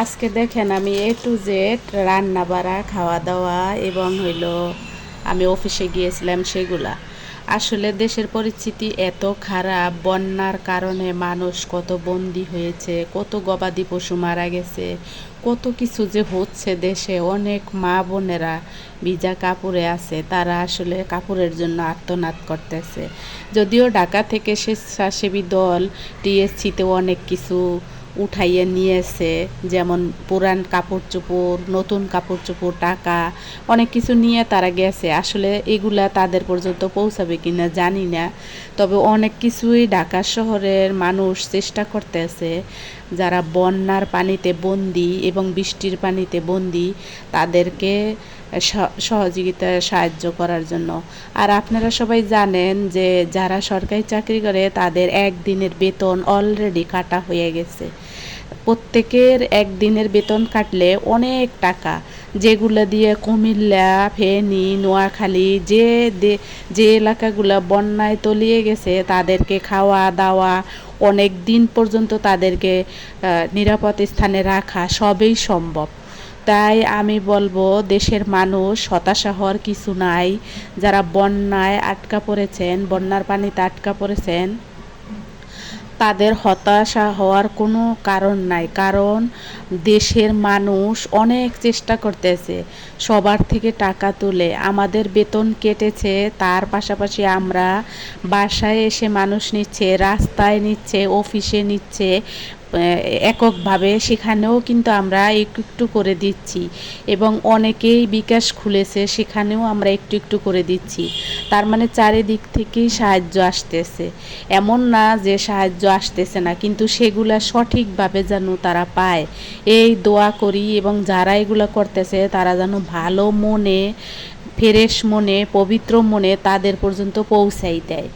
আজকে দেখেন আমি এ টু জেড রান্না বাড়া খাওয়া দাওয়া এবং আমি অফিসে গিয়েছিলাম সেগুলা। আসলে দেশের পরিস্থিতি এত খারাপ, বন্যার কারণে মানুষ কত বন্দি হয়েছে, কত গবাদি পশু মারা গেছে, কত কিছু যে হচ্ছে দেশে। অনেক মা বোনেরা ভিজা কাপড়ে আছে, তারা আসলে কাপড়ের জন্য আর্তনাদ করতেছে। যদিও ঢাকা থেকে স্বেচ্ছাসেবী দল টিএসসিতেও অনেক কিছু উঠাইয়ে নিয়েছে, যেমন পুরান কাপড় চোপড়, নতুন কাপড় চোপড়, টাকা, অনেক কিছু নিয়ে তারা গেছে। আসলে এগুলা তাদের পর্যন্ত পৌঁছাবে কিনা জানি না, তবে অনেক কিছুই ঢাকা শহরের মানুষ চেষ্টা করতেছে, যারা বন্যার পানিতে বন্দি এবং বৃষ্টির পানিতে বন্দি তাদেরকে সহযোগিতা সাহায্য করার জন্য। আর আপনারা সবাই জানেন যে যারা সরকারি চাকরি করে তাদের একদিনের বেতন অলরেডি কাটা হয়ে গেছে। প্রত্যেকের একদিনের বেতন কাটলে অনেক টাকা, যেগুলো দিয়ে কুমিল্লা, ফেনী, নোয়াখালী যে এলাকাগুলো বন্যায় তলিয়ে গেছে তাদেরকে খাওয়া দাওয়া, অনেক দিন পর্যন্ত তাদেরকে নিরাপদ স্থানে রাখা সবই সম্ভব। তাই আমি বলবো দেশের মানুষ হতাশা হওয়ার কিছু নাই। যারা বন্যায় আটকা পড়েছেন, বন্যার পানিতে আটকা পড়েছেন, তাদের হতাশা হওয়ার কোনো কারণ নাই। কারণ দেশের মানুষ অনেক চেষ্টা করতেছে সবার থেকে টাকা তুলে। আমাদের বেতন কেটেছে, তার পাশাপাশি আমরা বাসায় এসে মানুষ নিচ্ছে, রাস্তায় নিচ্ছে, অফিসে নিচ্ছে এককভাবে, সেখানেও কিন্তু আমরা একটু একটু করে দিচ্ছি। এবং অনেকেই বিকাশ খুলেছে, সেখানেও আমরা একটু একটু করে দিচ্ছি। তার মানে চারিদিক থেকেই সাহায্য আসতেছে। এমন না যে সাহায্য আসতেছে না, কিন্তু সেগুলা সঠিকভাবে যেন তারা পায় এই দোয়া করি। এবং যারা এগুলো করতেছে তারা যেন ভালো মনে, ফ্রেশ মনে, পবিত্র মনে তাদের পর্যন্ত পৌঁছাই দেয়।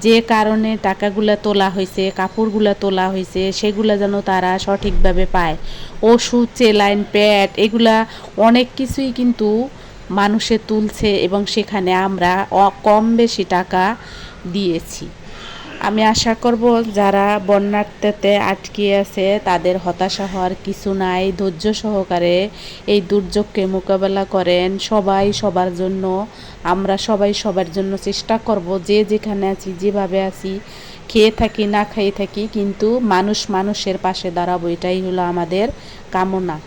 যে কারণে টাকাগুলা তোলা হয়েছে, কাপড়গুলা তোলা হয়েছে, সেগুলা যেন তারা সঠিকভাবে পায়। ওষুধ, চেলাইন, প্যাড, এগুলা অনেক কিছুই কিন্তু মানুষে তুলছে এবং সেখানে আমরা কম বেশি টাকা দিয়েছি। আমি আশা করব যারা বন্যার্থতে আটকে আছে তাদের হতাশা হওয়ার কিছু নাই। ধৈর্য সহকারে এই দুর্যোগকে মোকাবেলা করেন। সবাই সবার জন্য, আমরা সবাই সবার জন্য চেষ্টা করব, যে যেখানে আছি, যেভাবে আছি, খেয়ে থাকি না খেয়ে থাকি, কিন্তু মানুষ মানুষের পাশে দাঁড়াবো, এটাই হলো আমাদের কামনা।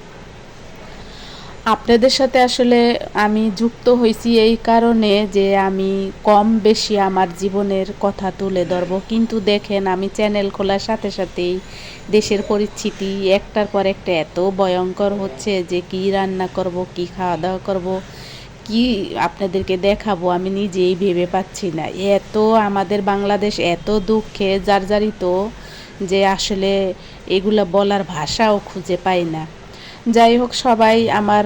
আপনাদের সাথে আসলে আমি যুক্ত হয়েছি এই কারণে যে আমি কম বেশি আমার জীবনের কথা তুলে ধরব। কিন্তু দেখেন আমি চ্যানেল খোলার সাথে সাথেই দেশের পরিস্থিতি একটার পর একটা এত ভয়ঙ্কর হচ্ছে যে কি রান্না করব, কি খাওয়া দাওয়া করব, কি আপনাদেরকে দেখাবো আমি নিজেই ভেবে পাচ্ছি না। এত আমাদের বাংলাদেশ এত দুঃখে জর্জরিত যে আসলে এগুলো বলার ভাষাও খুঁজে পাই না। যাই হোক, সবাই আমার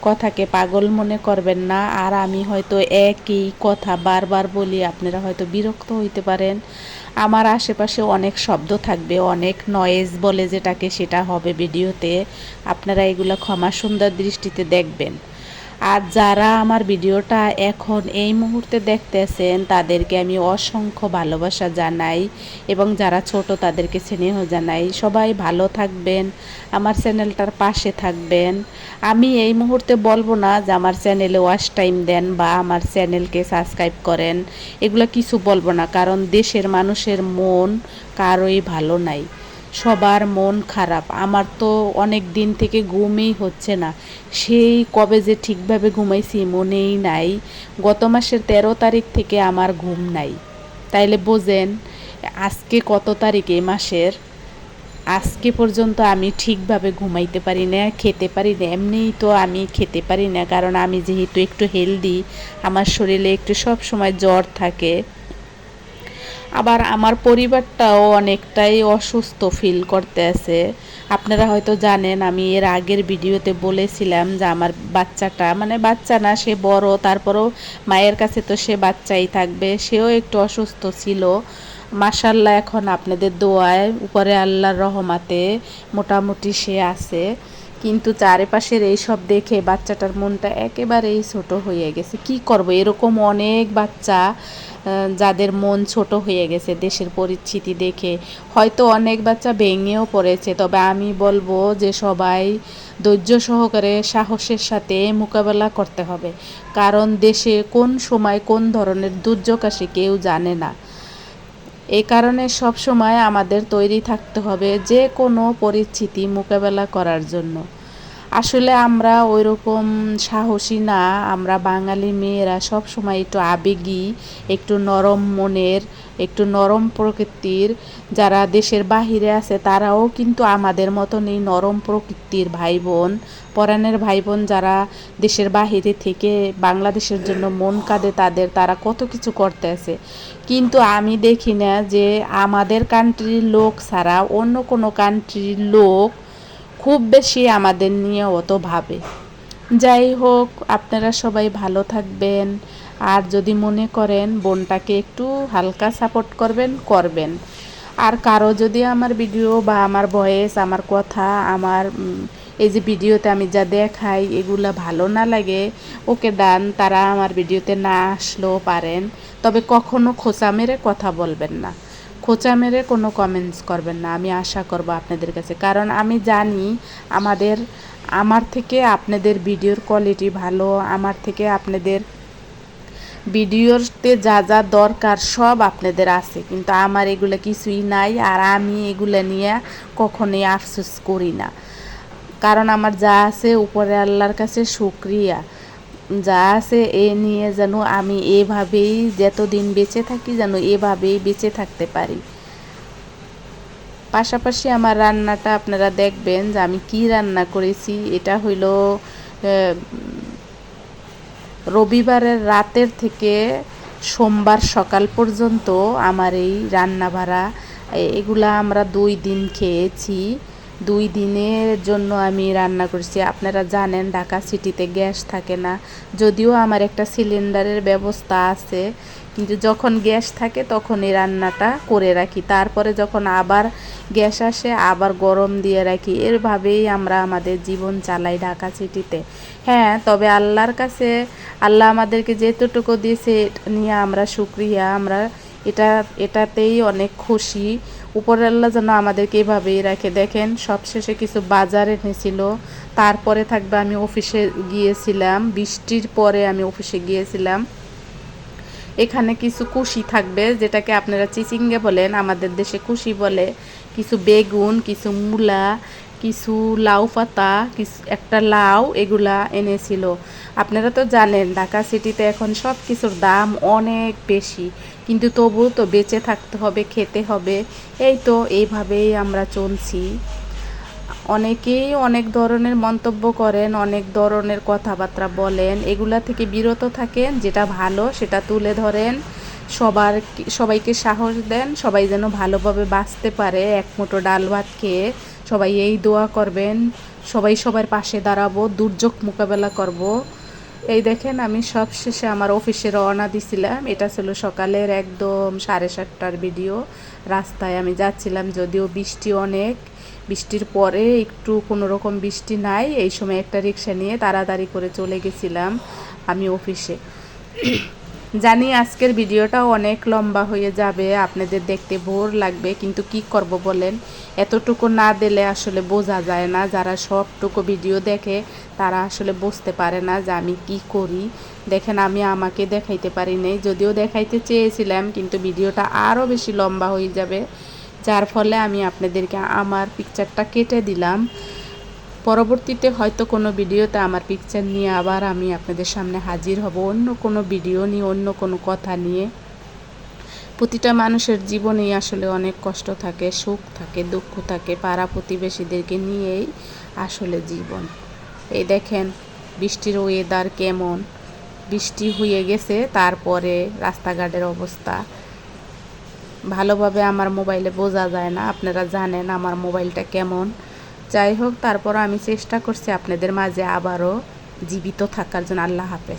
কথাকে পাগল মনে করবেন না। আর আমি হয়তো একই কথা বারবার বলি, আপনারা হয়তো বিরক্ত হইতে পারেন। আমার আশেপাশে অনেক শব্দ থাকবে, অনেক নয়েজ বলে যেটাকে, সেটা হবে ভিডিওতে। আপনারা এগুলো ক্ষমা সুন্দর দৃষ্টিতে দেখবেন। আর যারা আমার ভিডিওটা এখন এই মুহূর্তে দেখতেছেন তাদেরকে আমি অসংখ্য ভালোবাসা জানাই, এবং যারা ছোট তাদেরকে স্নেহ জানাই। সবাই ভালো থাকবেন, আমার চ্যানেলটার পাশে থাকবেন। আমি এই মুহূর্তে বলবো না যে আমার চ্যানেলে ওয়াচ টাইম দেন বা আমার চ্যানেলকে সাবস্ক্রাইব করেন, এগুলো কিছু বলবো না। কারণ দেশের মানুষের মন কারোই ভালো নাই, সবার মন খারাপ। আমার তো অনেক দিন থেকে ঘুমই হচ্ছে না, সেই কবে যে ঠিকভাবে ঘুমাইছি মনেই নাই। গত মাসের 13 তারিখ থেকে আমার ঘুম নাই। তাইলে বোঝেন আজকে কত তারিখ এই মাসের। আজকে পর্যন্ত আমি ঠিকভাবে ঘুমাইতে পারি না, খেতে পারি না। এমনিই তো আমি খেতে পারি না, কারণ আমি যেহেতু একটু হেলদি, আমার শরীরে একটু সব সময় জ্বর থাকে। আবার আমার পরিবারটাও অনেকটাই অসুস্থ ফিল করতে আছে। আপনারা হয়তো জানেন, আমি এর আগের ভিডিওতে বলেছিলাম যে আমার বাচ্চাটা, মানে বাচ্চা না, সে বড়, তারপরেও মায়ের কাছে তো সে বাচ্চাই থাকবে, সেও একটু অসুস্থ ছিল। মাশাল্লাহ এখন আপনাদের দোয়ায়, উপরে আল্লাহর রহমাতে মোটামুটি সে আছে। কিন্তু চারিপাশের এইসব দেখে বাচ্চাটার মনটা একেবারেই ছোট হয়ে গেছে। কি করব, এরকম অনেক বাচ্চা যাদের মন ছোট হয়ে গেছে দেশের পরিস্থিতি দেখে, হয়তো অনেক বাচ্চা ভেঙেও পড়েছে, তবে আমি বলবো যে সবাই ধৈর্য সহকারে সাহসের সাথে মোকাবেলা করতে হবে, কারণ দেশে কোন সময় কোন ধরনের দুর্যোগ আসে কেউ জানে না। এই কারণে সব সময় আমাদের তৈরি থাকতে হবে যে কোনো পরিস্থিতি মোকাবেলা করার জন্য। আসলে আমরা ওইরকম সাহসী না, আমরা বাঙালি মেয়েরা সব সময় একটু আবেগী, একটু নরম মনের, একটু নরম প্রকৃতির। যারা দেশের বাহিরে আছে তারাও কিন্তু আমাদের মতনই নরম প্রকৃতির ভাই বোন, পরাণের ভাই বোন, যারা দেশের বাহিরে থেকে বাংলাদেশের জন্য মন কাঁদে তাদের, তারা কত কিছু করতে আছে। কিন্তু আমি দেখি না যে আমাদের কান্ট্রির লোক ছাড়া অন্য কোনো কান্ট্রির লোক খুব বেশি আমাদের নিয়ে অত ভাবে। যাই হোক, আপনারা সবাই ভালো থাকবেন, আর যদি মনে করেন বোনটাকে একটু হালকা সাপোর্ট করবেন। আর কারো যদি আমার ভিডিও বা আমার ভয়েস, আমার কথা, আমার এই যে ভিডিওতে আমি যা দেখাই এগুলা ভালো না লাগে, ওকে ডান, তারা আমার ভিডিওতে না আসলেও পারেন, তবে কখনো খোঁচা মেরে কথা বলবেন না, খোঁচা মেরে কোনো কমেন্টস করবেন না, আমি আশা করব আপনাদের কাছে। কারণ আমি জানি আমার থেকে আপনাদের ভিডিওর কোয়ালিটি ভালো, আমার থেকে আপনাদের ভিডিওতে যা যা দরকার সব আপনাদের আছে, কিন্তু আমার এগুলো কিছুই নাই। আর আমি এগুলো নিয়ে কখনোই আফসোস করি না, কারণ আমার যা আছে উপরে আল্লাহর কাছে শুকরিয়া, যা আছে এ নিয়ে যেন আমি এভাবেই যতদিন বেঁচে থাকি যেন এভাবেই বেঁচে থাকতে পারি। পাশাপাশি আমার রান্নাটা আপনারা দেখবেন যে আমি কি রান্না করেছি। এটা হইল রবিবারের রাতের থেকে সোমবার সকাল পর্যন্ত আমার এই রান্না বাড়া, এগুলা আমরা 2 দিন খেয়েছি। 2 দিনের জন্য আমি রান্না করছি। আপনারা জানেন ঢাকা সিটিতে গ্যাস থাকে না, যদিও আমার একটা সিলিন্ডারের ব্যবস্থা আছে, কিন্তু যখন গ্যাস থাকে তখন এই রান্নাটা করে রাখি, তারপরে যখন আবার গ্যাস আসে আবার গরম দিয়ে রাখি। এভাবেই আমরা আমাদের জীবন চালাই ঢাকা সিটিতে। হ্যাঁ, তবে আল্লাহর কাছে, আল্লাহ আমাদেরকে যেতটুকু দিয়েছে নিয়ে আমরা শুকরিয়া, আমরা এটাতেই অনেক খুশি। উপরের আল্লাহ যেন আমাদেরকে এভাবেই রাখে। দেখেন, সবশেষে কিছু বাজার এনেছিল, তারপরে থাকবে আমি অফিসে গিয়েছিলাম, বৃষ্টির পরে আমি অফিসে গিয়েছিলাম। এখানে কিছু কুশি থাকবে, যেটাকে আপনারা চিচিঙ্গে বলেন, আমাদের দেশে কুশি বলে। কিছু বেগুন, কিছু মূলা, কিছু লাউ পাতা, একটা লাউ, এগুলা এনেছিল। আপনারা তো জানেন ঢাকা সিটিতে এখন সব কিছুর দাম অনেক বেশি, কিন্তু তবুও তো বেঁচে থাকতে হবে, খেতে হবে। এই তো এইভাবেই আমরা চলছি। অনেকেই অনেক ধরনের মন্তব্য করেন, অনেক ধরনের কথাবার্তা বলেন, এগুলা থেকে বিরত থাকেন, যেটা ভালো সেটা তুলে ধরেন, সবাইকে সাহস দেন, সবাই যেন ভালোভাবে বাঁচতে পারে এক মুঠো ডাল ভাত খেয়ে। সবাই এই দোয়া করবেন, সবাই সবার পাশে দাঁড়াবো, দুর্যোগ মোকাবেলা করব। এই দেখেন, আমি সব শেষে আমার অফিসে রওনা দিছিলাম। এটা ছিল সকালের একদম 7:30টার ভিডিও। রাস্তায় আমি যাচ্ছিলাম, যদিও বৃষ্টি অনেক, বৃষ্টির পরে একটু কোনো রকম বৃষ্টি নাই, এই সময় একটা রিক্সা নিয়ে তাড়াতাড়ি করে চলে গেছিলাম আমি অফিসে। জানি আজকের ভিডিওটাও অনেক লম্বা হয়ে যাবে, আপনাদের দেখতে বোর লাগবে, কিন্তু কি করব বলেন, এতটুকু না দিলে আসলে বোঝা যায় না। যারা সবটুকু ভিডিও দেখে তারা আসলে বুঝতে পারে না যে আমি কি করি। দেখেন, আমি আমাকে দেখাইতে পারি নাই, যদিও দেখাইতে চেয়েছিলাম, কিন্তু ভিডিওটা আরও বেশি লম্বা হয়ে যাবে, যার ফলে আমি আপনাদেরকে আমার পিকচারটা কেটে দিলাম। পরবর্তীতে হয়তো কোনো ভিডিওতে আমার পিকচার নিয়ে আবার আমি আপনাদের সামনে হাজির হব, অন্য কোনো ভিডিও নিয়ে, অন্য কোনো কথা নিয়ে। প্রতিটা মানুষের জীবনেই আসলে অনেক কষ্ট থাকে, সুখ থাকে, দুঃখ থাকে, পাড়া প্রতিবেশীদেরকে নিয়েই আসলে জীবন। এই দেখেন বৃষ্টির ওয়েদার কেমন, বৃষ্টি হয়ে গেছে, তারপরে রাস্তাঘাটের অবস্থা ভালোভাবে আমার মোবাইলে বোঝা যায় না, আপনারা জানেন আমার মোবাইলটা কেমন। যাই হোক, তারপর আমি চেষ্টা করছি আপনাদের মাঝে আবারও জীবিত থাকার জন্য। আল্লাহ হাফেজ।